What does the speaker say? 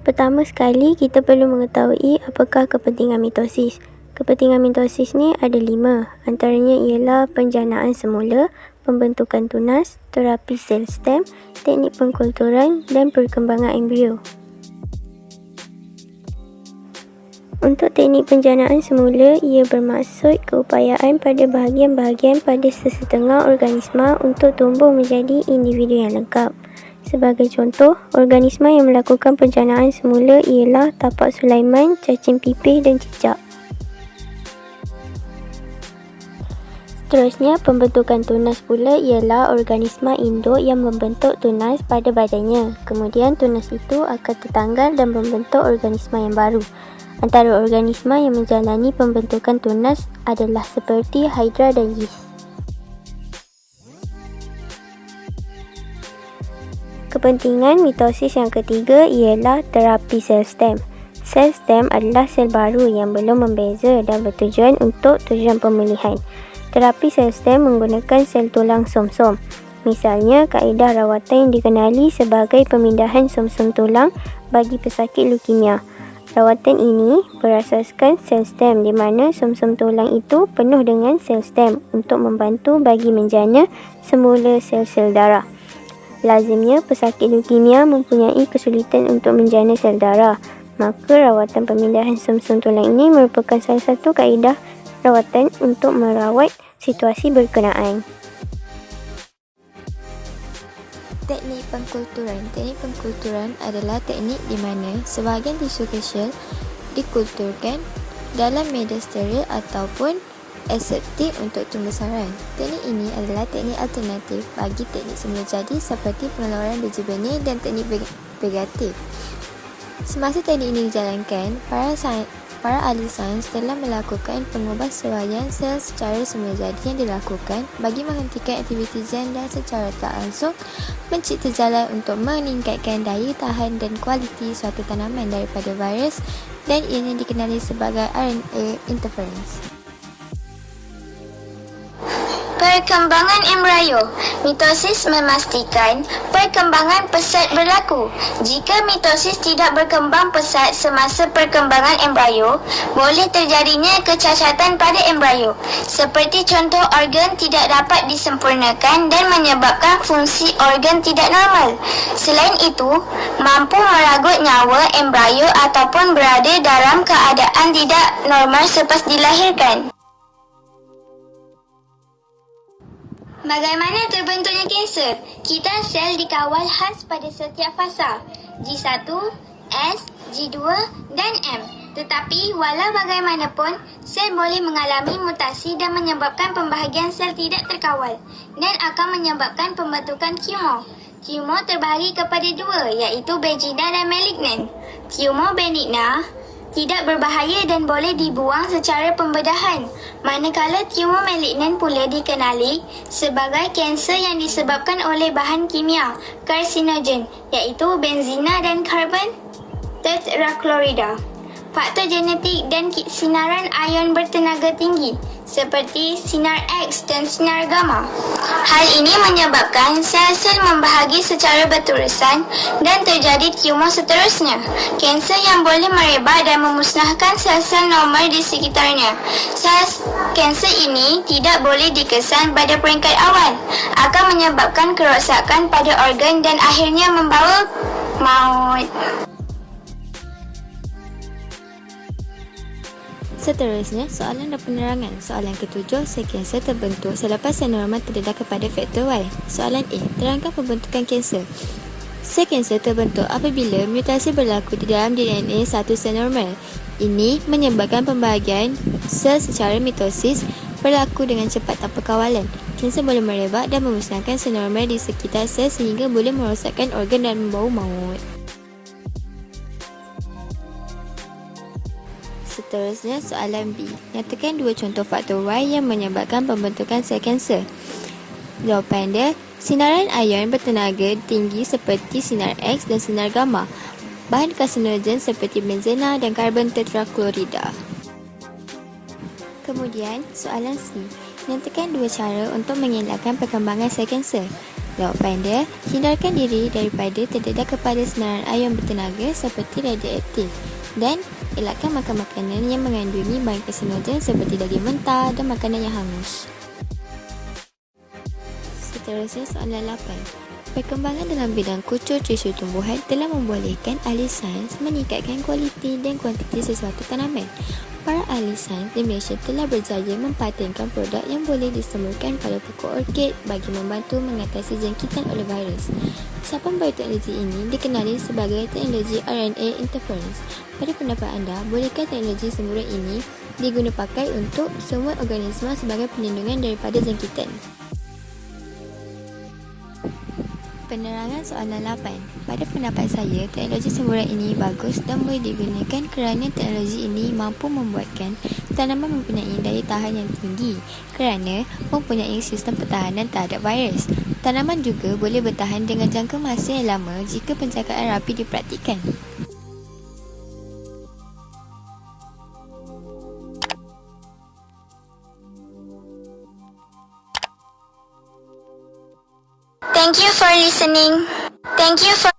Pertama sekali, kita perlu mengetahui apakah kepentingan mitosis. Kepentingan mitosis ni ada 5. Antaranya ialah penjanaan semula, pembentukan tunas, terapi sel stem, teknik pengkulturan dan perkembangan embrio. Untuk teknik penjanaan semula, ia bermaksud keupayaan pada bahagian-bahagian pada sesetengah organisma untuk tumbuh menjadi individu yang lengkap. Sebagai contoh, organisma yang melakukan penjanaan semula ialah tapak Sulaiman, cacing pipih dan cicak. Seterusnya, pembentukan tunas pula ialah organisma induk yang membentuk tunas pada badannya. Kemudian, tunas itu akan tertanggal dan membentuk organisma yang baru. Antara organisma yang menjalani pembentukan tunas adalah seperti hydra dan yeast. Kepentingan mitosis yang ketiga ialah terapi sel stem. Sel stem adalah sel baru yang belum membeza dan bertujuan untuk tujuan pemilihan. Terapi sel stem menggunakan sel tulang som-som. Misalnya, kaedah rawatan yang dikenali sebagai pemindahan som-som tulang bagi pesakit leukemia. Rawatan ini berasaskan sel stem di mana som-som tulang itu penuh dengan sel stem untuk membantu bagi menjana semula sel-sel darah. Lazimnya, pesakit leukemia mempunyai kesulitan untuk menjana sel darah. Maka, rawatan pemindahan som-som tulang ini merupakan salah satu kaedah rawatan untuk merawat situasi berkenaan. Teknik pengkulturan. Teknik pengkulturan adalah teknik di mana sebahagian tisu kecil dikulturkan dalam media steril ataupun aseptik untuk pembesaran. Teknik ini adalah teknik alternatif bagi teknik semula jadi seperti pengeluaran biji benih dan teknik vegatif. Semasa teknik ini dijalankan, para ahli sains telah melakukan pengubahsuaian sel secara semula jadi yang dilakukan bagi menghentikan aktiviti gen dan secara tak langsung mencipta jalan untuk meningkatkan daya tahan dan kualiti suatu tanaman daripada virus dan ianya dikenali sebagai RNA interference. Perkembangan embrio. Mitosis memastikan perkembangan pesat berlaku. Jika mitosis tidak berkembang pesat semasa perkembangan embrio, boleh terjadinya kecacatan pada embrio. Seperti contoh, organ tidak dapat disempurnakan dan menyebabkan fungsi organ tidak normal. Selain itu, mampu meragut nyawa embrio ataupun berada dalam keadaan tidak normal selepas dilahirkan. Bagaimana terbentuknya kanser? Kita sel dikawal khas pada setiap fasa, G1, S, G2 dan M. Tetapi walau bagaimanapun, sel boleh mengalami mutasi dan menyebabkan pembahagian sel tidak terkawal dan akan menyebabkan pembentukan tumor. Tumor terbahagi kepada dua, iaitu benigna dan malignan. Tumor benigna tidak berbahaya dan boleh dibuang secara pembedahan, manakala tumor malignan pula dikenali sebagai kanser yang disebabkan oleh bahan kimia karsinogen, iaitu benzina dan karbon tetraklorida. Faktor genetik dan sinaran ion bertenaga tinggi seperti sinar X dan sinar gamma. Hal ini menyebabkan sel-sel membahagi secara berterusan dan terjadi tumor seterusnya. Kanser yang boleh merebak dan memusnahkan sel-sel normal di sekitarnya. Sel kanser ini tidak boleh dikesan pada peringkat awal, akan menyebabkan kerosakan pada organ dan akhirnya membawa maut. Seterusnya, soalan dan penerangan. Soalan ketujuh, sel kanser terbentuk selepas sel normal terdedah kepada faktor Y. Soalan A, terangkan pembentukan kanser. Sel kanser terbentuk apabila mutasi berlaku di dalam DNA satu sel normal. Ini menyebabkan pembahagian sel secara mitosis berlaku dengan cepat tanpa kawalan. Kanser boleh merebak dan memusnahkan sel normal di sekitar sel sehingga boleh merosakkan organ dan membawa maut. Seterusnya, soalan B. Nyatakan dua contoh faktor Y yang menyebabkan pembentukan sel kanser. Jawapan dia, sinaran ion bertenaga tinggi seperti sinar X dan sinar gamma, bahan karsinogen seperti benzena dan karbon tetraklorida. Kemudian, soalan C. Nyatakan dua cara untuk mengelakkan perkembangan sel kanser. Jawapan dia, hindarkan diri daripada terdedah kepada senaran air yang bertenaga seperti radioaktif dan elakkan makan makanan yang mengandungi bahan karsinogen seperti daging mentah dan makanan yang hangus. Seterusnya soalan 8. Perkembangan dalam bidang kultur tisu tumbuhan telah membolehkan ahli sains meningkatkan kualiti dan kuantiti sesuatu tanaman. Para ahli sains di Malaysia telah berjaya mempatenkan produk yang boleh disemburkan pada pokok orkid bagi membantu mengatasi jangkitan oleh virus. Usapan bioteknologi ini dikenali sebagai teknologi RNA interference. Pada pendapat anda, bolehkah teknologi semburan ini diguna pakai untuk semua organisma sebagai perlindungan daripada jangkitan? Penerangan soalan 8. Pada pendapat saya, teknologi semburan ini bagus dan boleh digunakan kerana teknologi ini mampu membuatkan tanaman mempunyai daya tahan yang tinggi kerana mempunyai sistem pertahanan terhadap virus. Tanaman juga boleh bertahan dengan jangka masa yang lama jika penjagaan rapi dipraktikkan. Thank you for listening. Thank you for